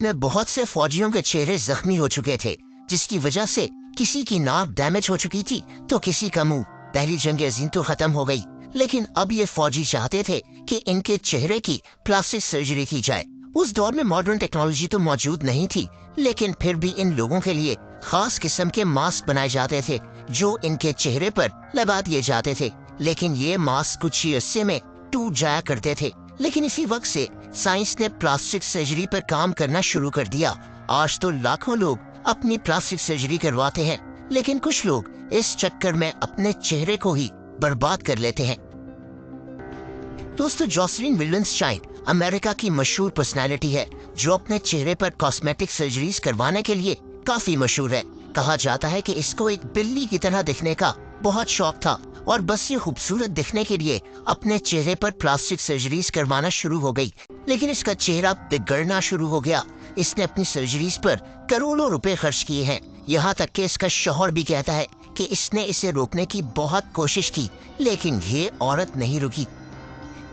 में बहुत से फौजियों के चेहरे जख्मी हो चुके थे, जिसकी वजह से किसी की नाक डैमेज हो चुकी थी तो किसी का मुंह। पहली जंग अज़ीम तो खत्म हो गई, लेकिन अब ये फौजी चाहते थे कि इनके चेहरे की प्लास्टिक सर्जरी की जाए। उस दौर में मॉडर्न टेक्नोलॉजी तो मौजूद नहीं थी, लेकिन फिर भी इन लोगों के लिए खास किस्म के मास्क बनाए जाते थे जो इनके चेहरे पर लगा दिए जाते थे। लेकिन ये मास्क कुछ ही अरसे में टूट जाया करते थे। लेकिन इसी वक्त से साइंस ने प्लास्टिक सर्जरी पर काम करना शुरू कर दिया। आज तो लाखों लोग अपनी प्लास्टिक सर्जरी करवाते हैं, लेकिन कुछ लोग इस चक्कर में अपने चेहरे को ही बर्बाद कर लेते हैं। दोस्तों, जॉसलिन विल्सनशाइन अमेरिका की मशहूर पर्सनालिटी है जो अपने चेहरे पर कॉस्मेटिक सर्जरीज करवाने के लिए काफी मशहूर है। कहा जाता है कि इसको एक बिल्ली की तरह दिखने का बहुत शौक था और बस ये खूबसूरत दिखने के लिए अपने चेहरे पर प्लास्टिक सर्जरीज करवाना शुरू हो गई। लेकिन इसका चेहरा बिगड़ना शुरू हो गया। इसने अपनी सर्जरीज पर करोड़ों रुपए खर्च किए हैं। यहाँ तक कि इसका शौहर भी कहता है कि इसने इसे रोकने की बहुत कोशिश की, लेकिन ये औरत नहीं रुकी।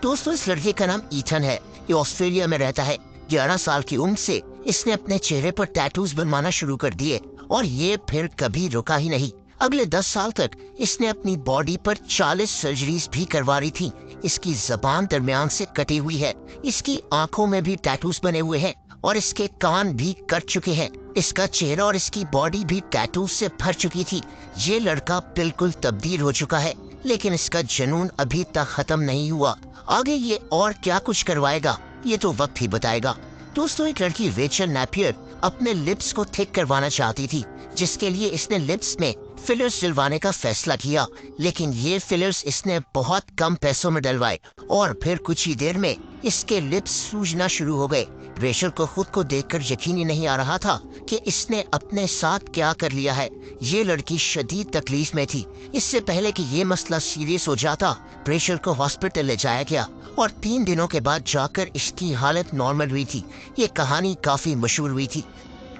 दोस्तों, इस लड़के का नाम ईथन है। ये ऑस्ट्रेलिया में रहता है। 11 साल की उम्र से इसने अपने चेहरे पर टैटूज बनवाना शुरू कर दिए और ये फिर कभी रुका ही नहीं। अगले 10 साल तक इसने अपनी बॉडी पर 40 सर्जरीज भी करवा रही थी। इसकी जबान दरमियान से कटी हुई है, इसकी आंखों में भी टैटूज बने हुए हैं और इसके कान भी कट चुके हैं। इसका चेहरा और इसकी बॉडी भी टैटूज से भर चुकी थी। ये लड़का बिल्कुल तब्दील हो चुका है, लेकिन इसका जुनून अभी तक खत्म नहीं हुआ। आगे ये और क्या कुछ करवाएगा ये तो वक्त ही बताएगा। दोस्तों, एक लड़की रेचल नेपियर अपने लिप्स को थिक करवाना चाहती थी, जिसके लिए इसने लिप्स में फिलर्स डलवाने का फैसला किया। लेकिन ये फिलर्स इसने बहुत कम पैसों में डलवाए और फिर कुछ ही देर में इसके लिप्स सूजना शुरू हो गए। रेचल को खुद को देखकर यकीन ही नहीं आ रहा था कि इसने अपने साथ क्या कर लिया है। ये लड़की शदीद तकलीफ में थी। इससे पहले कि ये मसला सीरियस हो जाता, रेचल को हॉस्पिटल ले जाया गया और 3 दिनों के बाद जाकर इसकी हालत नॉर्मल हुई थी। ये कहानी काफी मशहूर हुई थी।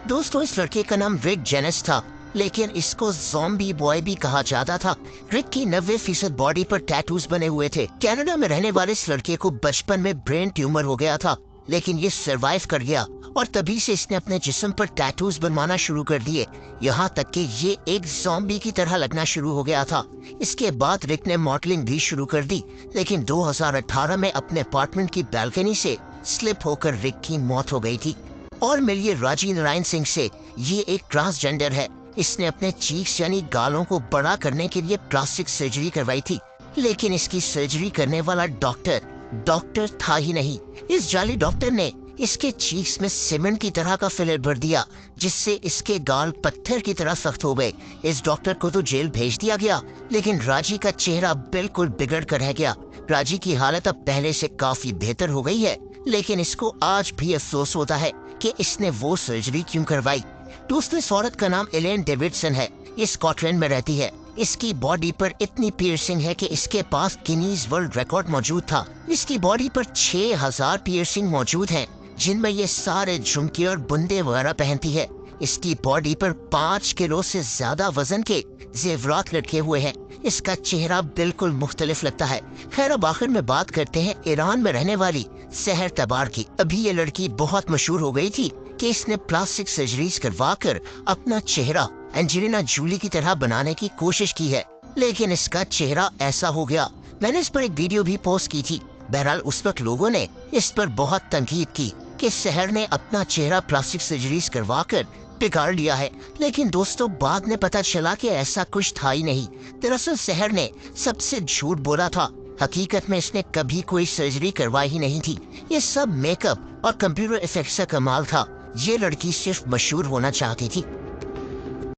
दोस्तों, इस लड़के का नाम रिक जेनिस था, लेकिन इसको ज़ॉम्बी बॉय भी कहा जाता था। रिक की 90% बॉडी पर टैटूज बने हुए थे। कनाडा में रहने वाले इस लड़के को बचपन में ब्रेन ट्यूमर हो गया था, लेकिन ये सरवाइव कर गया और तभी से इसने अपने जिस्म पर टैटूज बनवाना शुरू कर दिए। यहाँ तक कि ये एक ज़ॉम्बी की तरह लगना शुरू हो गया था। इसके बाद रिक ने मॉडलिंग भी शुरू कर दी, लेकिन 2018 में अपने अपार्टमेंट की बालकनी से स्लिप होकर रिक की मौत हो गई थी। और मिलिए राजी नारायण सिंह से। ये एक ट्रांसजेंडर है। इसने अपने चीक्स यानी गालों को बड़ा करने के लिए प्लास्टिक सर्जरी करवाई थी, लेकिन इसकी सर्जरी करने वाला डॉक्टर था ही नहीं। इस जाली डॉक्टर ने इसके चीक्स में सीमेंट की तरह का फिलर भर दिया, जिससे इसके गाल पत्थर की तरह सख्त हो गए। इस डॉक्टर को तो जेल भेज दिया गया, लेकिन राजी का चेहरा बिल्कुल बिगड़ कर रह गया। राजी की हालत अब पहले से काफी बेहतर हो गई है, लेकिन इसको आज भी अफसोस होता है कि इसने वो सर्जरी क्यों करवाई। दोस्तों, इस औरत का नाम एलेन डेविडसन है। ये स्कॉटलैंड में रहती है। इसकी बॉडी पर इतनी पियर्सिंग है कि इसके पास गिनीज वर्ल्ड रिकॉर्ड मौजूद था। इसकी बॉडी पर 6000 पियर्सिंग मौजूद हैं, जिनमें ये सारे झुमके और बुंदे वगैरह पहनती है। इसकी बॉडी पर 5 किलो से ज्यादा वजन के जेवरात लटके हुए हैं। इसका चेहरा बिल्कुल मुख्तलिफ लगता है। खैर, अब आखिर में बात करते हैं ईरान में रहने वाली सहर तबार की। अभी ये लड़की बहुत मशहूर हो गई थी कि इसने प्लास्टिक सर्जरीज करवाकर अपना चेहरा एंजेलिना जूली की तरह बनाने की कोशिश की है, लेकिन इसका चेहरा ऐसा हो गया। मैंने इस पर एक वीडियो भी पोस्ट की थी। बहरहाल, उस वक्त लोगों ने इस पर बहुत तनकीद की कि सहर ने अपना चेहरा प्लास्टिक सर्जरीज करवाकर बिगाड़ लिया है। लेकिन दोस्तों, बाद में पता चला कि ऐसा कुछ था ही नहीं। दरअसल सहर ने सबसे झूठ बोला था। हकीकत में इसने कभी कोई सर्जरी करवाई ही नहीं थी। ये सब मेकअप और कंप्यूटर इफेक्ट्स का कमाल था। ये लड़की सिर्फ मशहूर होना चाहती थी।